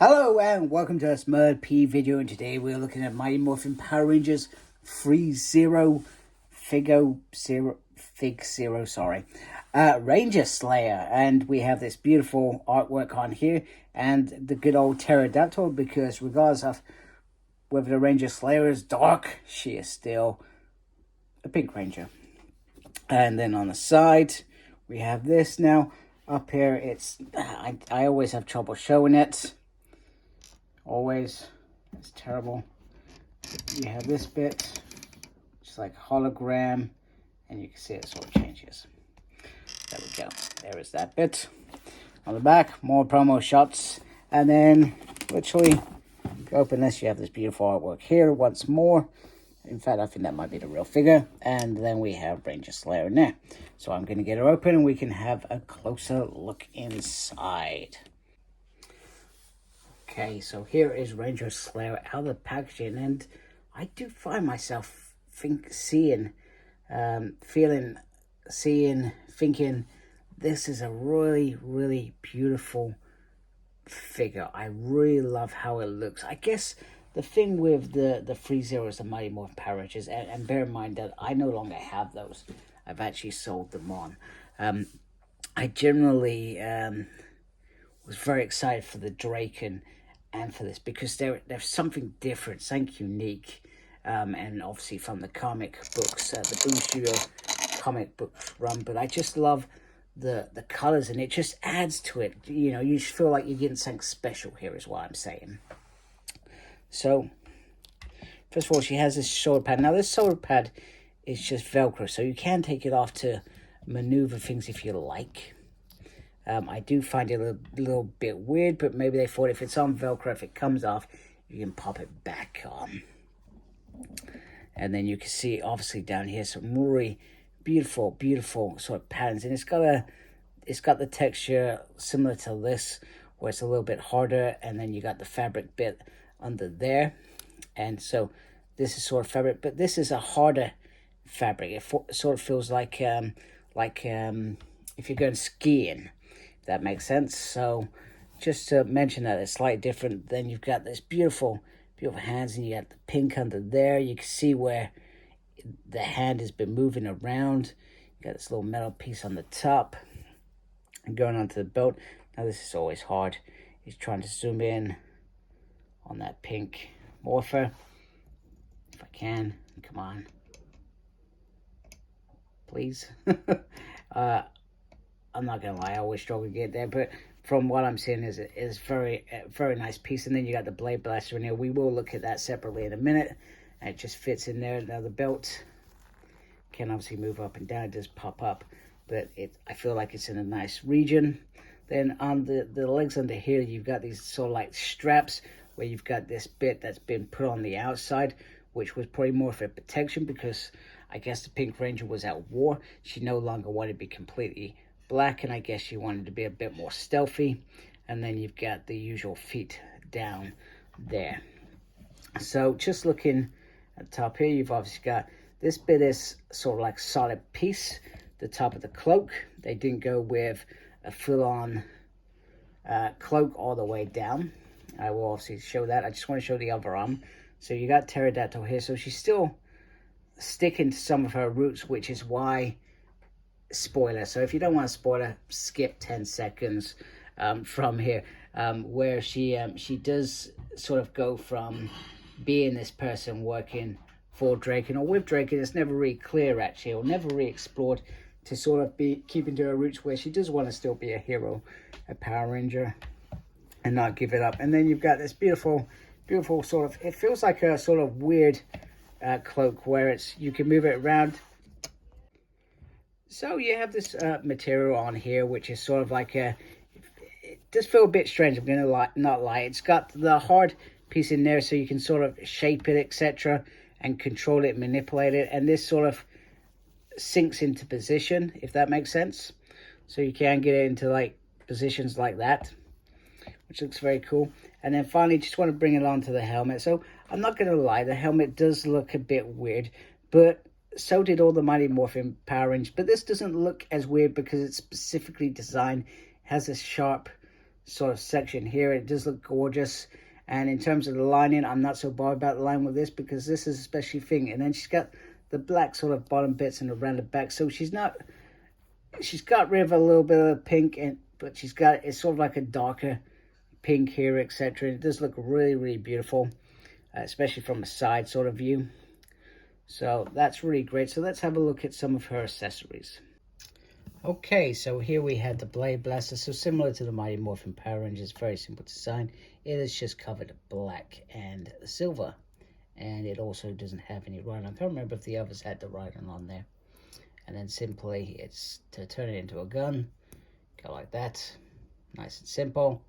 Hello and welcome to a Smurd P video, and today we're looking at Mighty Morphin Power Rangers ThreeZero Fig Zero, Ranger Slayer, and we have this beautiful artwork on here and the good old pterodactyl, because regardless of whether the Ranger Slayer is dark, she is still a pink ranger. And then on the side we have this. Now up here, it's I always have trouble showing it. Always. It's terrible. You have this bit, which is like a hologram, and you can see it sort of changes. There we go. There is that bit. On the back, more promo shots. And then, literally, if you open this, you have this beautiful artwork here once more. In fact, I think that might be the real figure. And then we have Ranger Slayer in there. So I'm going to get her open, and we can have a closer look inside. Okay, so here is Ranger Slayer out of the packaging, and I do find myself thinking this is a really, really beautiful figure. I really love how it looks. I guess the thing with the ThreeZero is the Mighty Morphin Power Rangers, and bear in mind that I no longer have those. I've actually sold them on. I generally was very excited for the Draken and for this, because there's something different, something unique, and obviously from the comic books, the ThreeZero comic books run. But I just love the colors, and it just adds to it. You know, you just feel like you're getting something special here, is what I'm saying. So first of all, she has this shoulder pad. Now this shoulder pad is just Velcro, so you can take it off to maneuver things if you like. I do find it a little bit weird, but maybe they thought if it's on Velcro, if it comes off, you can pop it back on. And then you can see, obviously, down here, some really beautiful, beautiful sort of patterns. And it's got the texture similar to this, where it's a little bit harder, and then you got the fabric bit under there. And so this is sort of fabric, but this is a harder fabric. It sort of feels like if you're going skiing. That makes sense. So just to mention that it's slightly different. Then you've got this beautiful hands, and you got the pink under there. You can see where the hand has been moving around. You got this little metal piece on the top and going onto the belt. Now this is always hard. He's trying to zoom in on that pink morpher. If I can, come on, please. I'm not gonna lie, I always struggle to get there, but from what I'm seeing is very nice piece. And then you got the blade blaster in here. We will look at that separately in a minute. And it just fits in there. Now the belt can obviously move up and down. It does pop up, but I feel like it's in a nice region. Then on the legs under here, you've got these sort of like straps, where you've got this bit that's been put on the outside, which was probably more for protection, because I guess the Pink Ranger was at war. She no longer wanted to be completely black, and I guess she wanted to be a bit more stealthy. And then you've got the usual feet down there. So just looking at the top here, you've obviously got this bit is sort of like solid piece, the top of the cloak. They didn't go with a full-on cloak all the way down. I will obviously show that. I just want to show the other arm. So you got pterodactyl here, so she's still sticking to some of her roots, which is why, spoiler, so if you don't want to spoiler, skip 10 seconds from here, where she does sort of go from being this person working for Draken or with Draken. It's never really clear, actually, or never really explored, to sort of be keeping to her roots, where she does want to still be a hero, a Power Ranger, and not give it up. And then you've got this beautiful sort of, it feels like a sort of weird cloak, where you can move it around. So you have this material on here, which is sort of like it does feel a bit strange, I'm going to not lie. It's got the hard piece in there, so you can sort of shape it, etc., and control it, manipulate it. And this sort of sinks into position, if that makes sense. So you can get it into like positions like that, which looks very cool. And then finally, just want to bring it onto the helmet. So I'm not going to lie, the helmet does look a bit weird, but so did all the Mighty Morphin Power Rangers. But this doesn't look as weird because it's specifically designed, has a sharp sort of section here. It does look gorgeous. And in terms of the lining, I'm not so bothered about the line with this, because this is a special thing. And then she's got the black sort of bottom bits and around the back. So she's got rid of a little bit of the pink, but it's sort of like a darker pink here, etc. It does look really, really beautiful, especially from a side sort of view. So that's really great. So let's have a look at some of her accessories. Okay, so here we had the Blade Blaster. So similar to the Mighty Morphin Power Rangers, very simple design. It is just covered black and silver. And it also doesn't have any writing. I can't remember if the others had the writing on there. And then simply, it's to turn it into a gun. Go like that. Nice and simple.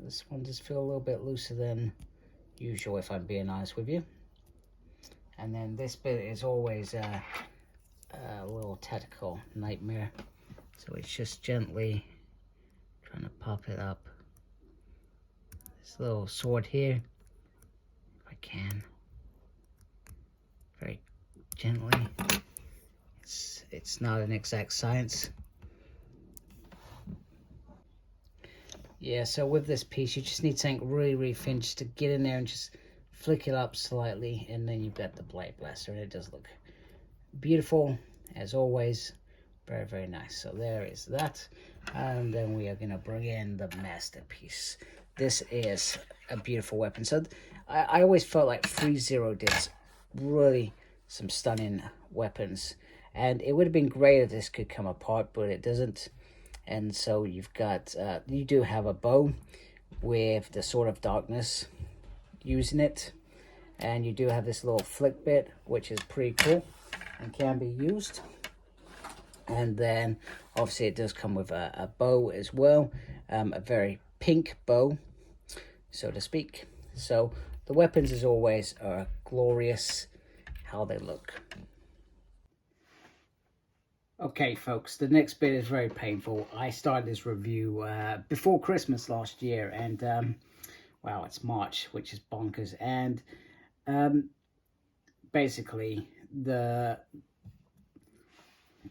This one does feel a little bit looser than usual, if I'm being honest with you. And then this bit is always a little tactical nightmare. So it's just gently trying to pop it up. This little sword here, if I can, very gently. It's not an exact science. Yeah, so with this piece, you just need something really, really thin just to get in there and just flick it up slightly, and then you've got the Blade Blaster, and it does look beautiful, as always. Very, very nice. So there is that. And then we are going to bring in the masterpiece. This is a beautiful weapon. So I always felt like ThreeZero did really some stunning weapons. And it would have been great if this could come apart, but it doesn't. And so you've got, you do have a bow with the Sword of Darkness using it. And you do have this little flick bit, which is pretty cool and can be used. And then obviously it does come with a bow as well, a very pink bow, so to speak. So the weapons, as always, are glorious how they look. Okay, folks, the next bit is very painful. I started this review before Christmas last year, and wow, it's March, which is bonkers. And basically, the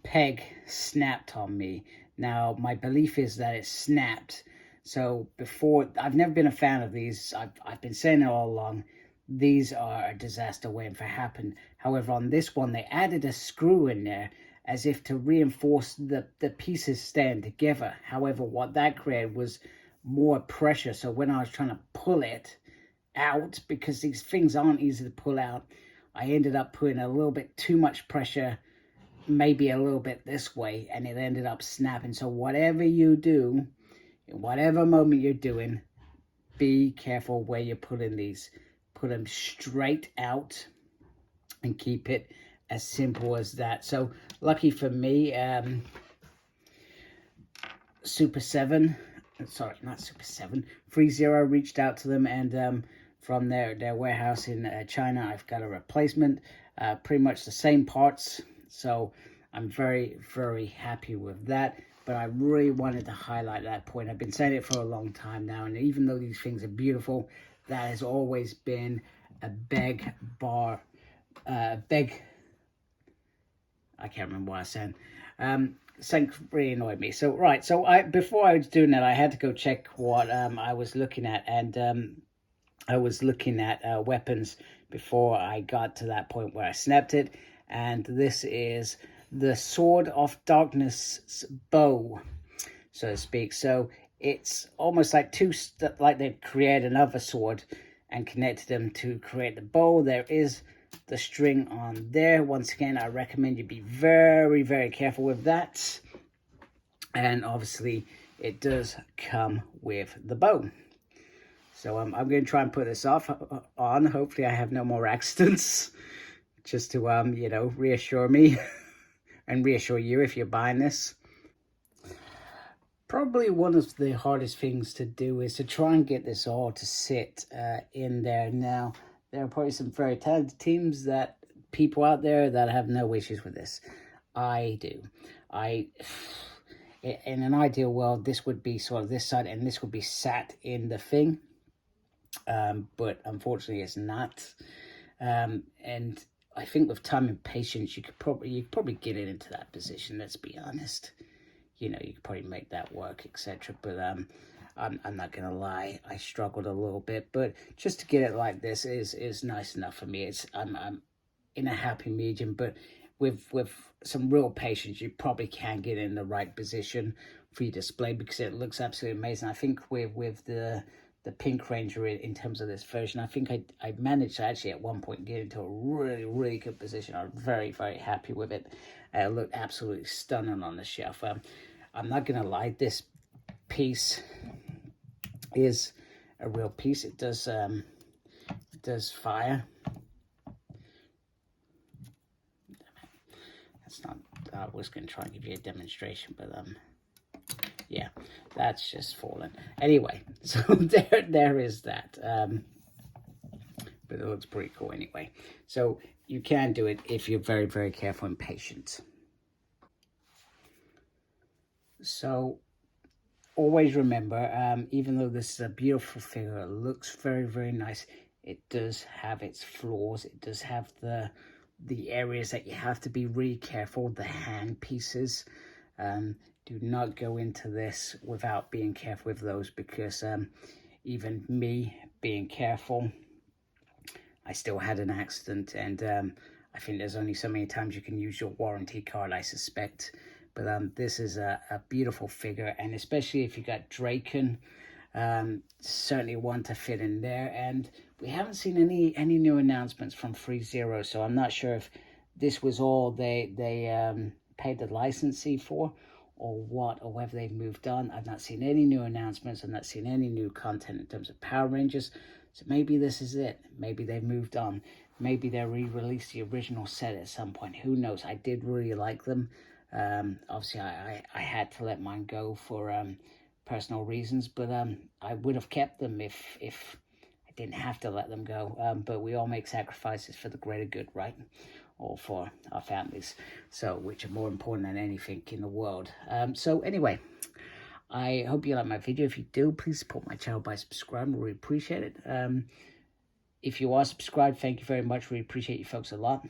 peg snapped on me. Now, my belief is that it snapped. So before, I've never been a fan of these. I've been saying it all along. These are a disaster waiting for happen. However, on this one, they added a screw in there as if to reinforce the pieces staying together. However, what that created was more pressure. So when I was trying to pull it out, because these things aren't easy to pull out, I ended up putting a little bit too much pressure, maybe a little bit this way, and it ended up snapping. So whatever you do, in whatever moment you're doing, be careful where you're putting these. Put them straight out and keep it as simple as that. So lucky for me, Super 7, sorry, not Super 7, ThreeZero reached out to them, and from their warehouse in China, I've got a replacement, pretty much the same parts. So I'm very, very happy with that. But I really wanted to highlight that point. I've been saying it for a long time now, and even though these things are beautiful, that has always been a I can't remember what I said. Something really annoyed me. So, right, so before I was doing that, I had to go check what I was looking at, and I was looking at weapons before I got to that point where I snapped it, and this is the Sword of Darkness bow, so to speak. So it's almost like like they created another sword and connected them to create the bow. There is the string on there. Once again, I recommend you be very, very careful with that. And obviously, it does come with the bow. So I'm going to try and put this on. Hopefully, I have no more accidents. Just to, you know, reassure me and reassure you if you're buying this. Probably one of the hardest things to do is to try and get this all to sit in there. Now, there are probably some very talented people out there that have no issues with this. I do. In an ideal world, this would be sort of this side and this would be sat in the thing. But unfortunately, it's not. And I think with time and patience, you could probably get it into that position. Let's be honest. You know, you could probably make that work, etc. But I'm not gonna lie, I struggled a little bit, but just to get it like this is nice enough for me. I'm in a happy medium, but with some real patience, you probably can get in the right position for your display, because it looks absolutely amazing. I think with the Pink Ranger in terms of this version, I think I managed to actually at one point get into a really good position. I'm very happy with it. It looked absolutely stunning on the shelf. I'm not gonna lie, this piece is a real piece. It does fire. That's not, I was going to try and give you a demonstration, but yeah, that's just fallen. Anyway, so there is that. But it looks pretty cool anyway. So you can do it if you're very careful and patient. So always remember, even though this is a beautiful figure, it looks very nice, it does have its flaws. It does have the areas that you have to be really careful, the hand pieces. Do not go into this without being careful with those, because even me being careful, I still had an accident. And I think there's only so many times you can use your warranty card, I suspect. But this is a beautiful figure, and especially if you got Draken, certainly one to fit in there. And we haven't seen any new announcements from ThreeZero, so I'm not sure if this was all they paid the licensee for, or what, or whether they've moved on. I've not seen any new announcements. I've not seen any new content in terms of Power Rangers. So maybe this is it. Maybe they've moved on. Maybe they'll re-release the original set at some point. Who knows? I did really like them. Obviously, I had to let mine go for personal reasons, but I would have kept them if I didn't have to let them go. But we all make sacrifices for the greater good, right? Or for our families, so which are more important than anything in the world. So anyway, I hope you like my video. If you do, please support my channel by subscribing. Really appreciate it. If you are subscribed, thank you very much. We appreciate you folks a lot.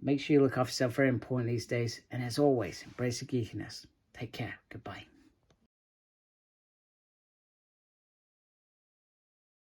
Make sure you look after yourself, very important these days. And as always, embrace the geekiness. Take care. Goodbye.